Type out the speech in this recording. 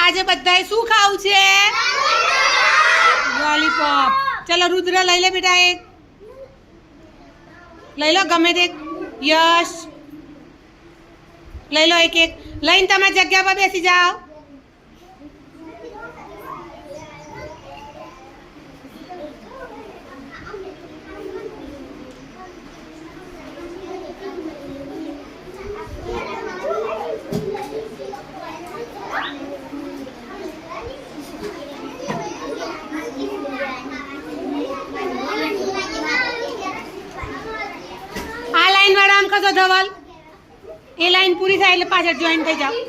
આજે બધાએ શું ખાવું છે? લોલીપોપ. ચલો રુદ્ર લઈ લે બેટા એક. લઈ લો ગમે તે. યશ લઈ લો એક એક. લઈને તમારી જગ્યા પર બેસી જાઓ. આ લાઈન વાળા આમ કશો ધવલ એ લાઈન પૂરી થાય એટલે પાછળ જોઈન થઈ જાઓ.